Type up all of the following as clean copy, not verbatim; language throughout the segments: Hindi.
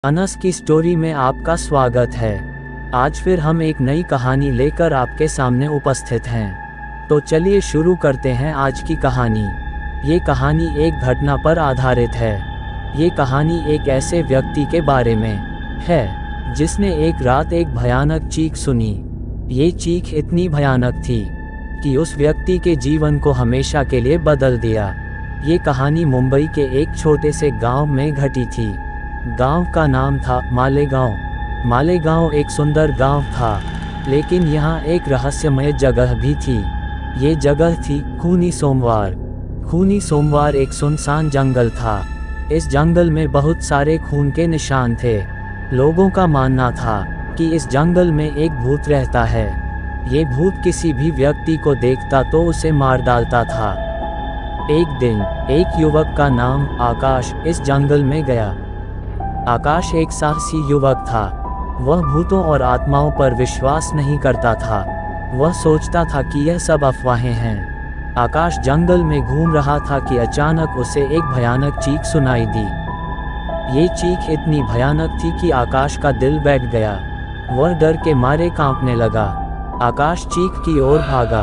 अनस की स्टोरी में आपका स्वागत है। आज फिर हम एक नई कहानी लेकर आपके सामने उपस्थित हैं। तो चलिए शुरू करते हैं आज की कहानी। ये कहानी एक घटना पर आधारित है। ये कहानी एक ऐसे व्यक्ति के बारे में है जिसने एक रात एक भयानक चीख सुनी। ये चीख इतनी भयानक थी कि उस व्यक्ति के जीवन को हमेशा के लिए बदल दिया। ये कहानी मुंबई के एक छोटे से गांव में घटी थी। गांव का नाम था मालेगांव। मालेगांव एक सुंदर गांव था, लेकिन यहाँ एक रहस्यमय जगह भी थी। ये जगह थी खूनी सोमवार। खूनी सोमवार एक सुनसान जंगल था। इस जंगल में बहुत सारे खून के निशान थे। लोगों का मानना था कि इस जंगल में एक भूत रहता है। ये भूत किसी भी व्यक्ति को देखता तो उसे मार डालता था। एक दिन एक युवक का नाम आकाश इस जंगल में गया। आकाश एक साहसी युवक था। वह भूतों और आत्माओं पर विश्वास नहीं करता था। वह सोचता था कि यह सब अफवाहें हैं। आकाश जंगल में घूम रहा था कि अचानक उसे एक भयानक चीख सुनाई दी। ये चीख इतनी भयानक थी कि आकाश का दिल बैठ गया। वह डर के मारे कांपने लगा। आकाश चीख की ओर भागा।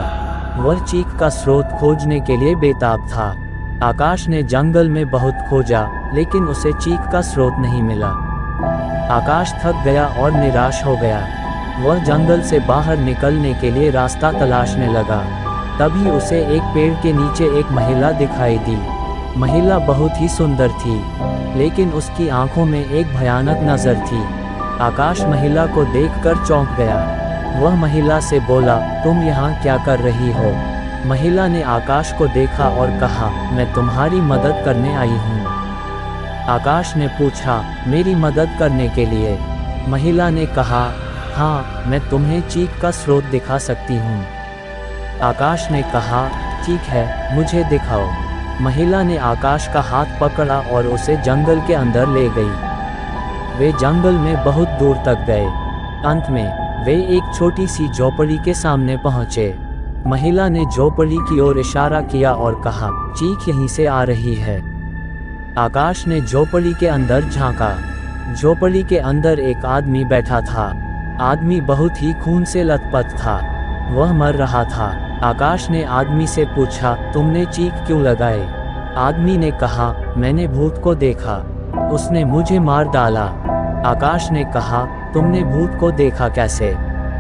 वह चीख का स्रोत खोजने के लिए बेताब था। आकाश ने जंगल में बहुत खोजा, लेकिन उसे चीख का स्रोत नहीं मिला। आकाश थक गया और निराश हो गया। वह जंगल से बाहर निकलने के लिए रास्ता तलाशने लगा। तभी उसे एक पेड़ के नीचे एक महिला दिखाई दी। महिला बहुत ही सुंदर थी, लेकिन उसकी आंखों में एक भयानक नज़र थी। आकाश महिला को देखकर चौंक गया। वह महिला से बोला, तुम यहाँ क्या कर रही हो? महिला ने आकाश को देखा और कहा, मैं तुम्हारी मदद करने आई हूँ। आकाश ने पूछा, मेरी मदद करने के लिए? महिला ने कहा, हाँ, मैं तुम्हें चीख का स्रोत दिखा सकती हूँ। आकाश ने कहा, ठीक है, मुझे दिखाओ। महिला ने आकाश का हाथ पकड़ा और उसे जंगल के अंदर ले गई। वे जंगल में बहुत दूर तक गए। अंत में वे एक छोटी सी झोपड़ी के सामने पहुँचे। महिला ने झोपड़ी की ओर इशारा किया और कहा, चीख यहीं से आ रही है। आकाश ने झोपड़ी के अंदर झांका। झोपड़ी के अंदर एक आदमी बैठा था। आदमी बहुत ही खून से लथपथ था। वह मर रहा था। आकाश ने आदमी से पूछा, तुमने चीख क्यों लगाए? आदमी ने कहा, मैंने भूत को देखा, उसने मुझे मार डाला। आकाश ने कहा, तुमने भूत को देखा कैसे?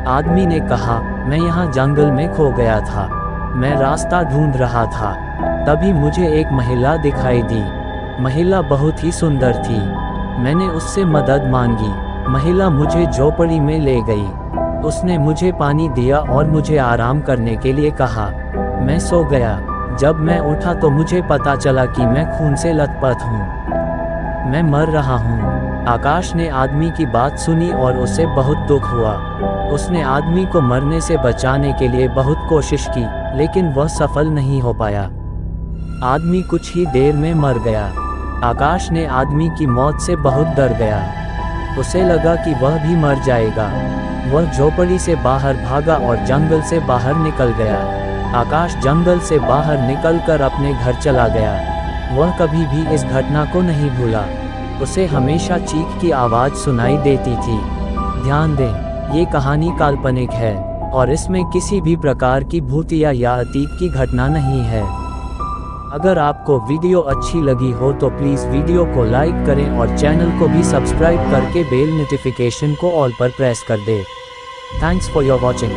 आदमी ने कहा, मैं यहाँ जंगल में खो गया था। मैं रास्ता ढूंढ रहा था। तभी मुझे एक महिला दिखाई दी। महिला बहुत ही सुंदर थी। मैंने उससे मदद मांगी। महिला मुझे झोपड़ी में ले गई। उसने मुझे पानी दिया और मुझे आराम करने के लिए कहा। मैं सो गया। जब मैं उठा तो मुझे पता चला कि मैं खून से लथपथ हूँ। मैं मर रहा हूँ। आकाश ने आदमी की बात सुनी और उसे बहुत दुख हुआ। उसने आदमी को मरने से बचाने के लिए बहुत कोशिश की, लेकिन वह सफल नहीं हो पाया। आदमी कुछ ही देर में मर गया। आकाश ने आदमी की मौत से बहुत डर गया। उसे लगा कि वह भी मर जाएगा। वह झोपड़ी से बाहर भागा और जंगल से बाहर निकल गया। आकाश जंगल से बाहर निकलकर अपने घर चला गया। वह कभी भी इस घटना को नहीं भूला। उसे हमेशा चीख की आवाज़ सुनाई देती थी। ध्यान दें, ये कहानी काल्पनिक है और इसमें किसी भी प्रकार की भूतिया या अतीत की घटना नहीं है। अगर आपको वीडियो अच्छी लगी हो तो प्लीज़ वीडियो को लाइक करें और चैनल को भी सब्सक्राइब करके बेल नोटिफिकेशन को ऑल पर प्रेस कर दें। Thanks for your watching.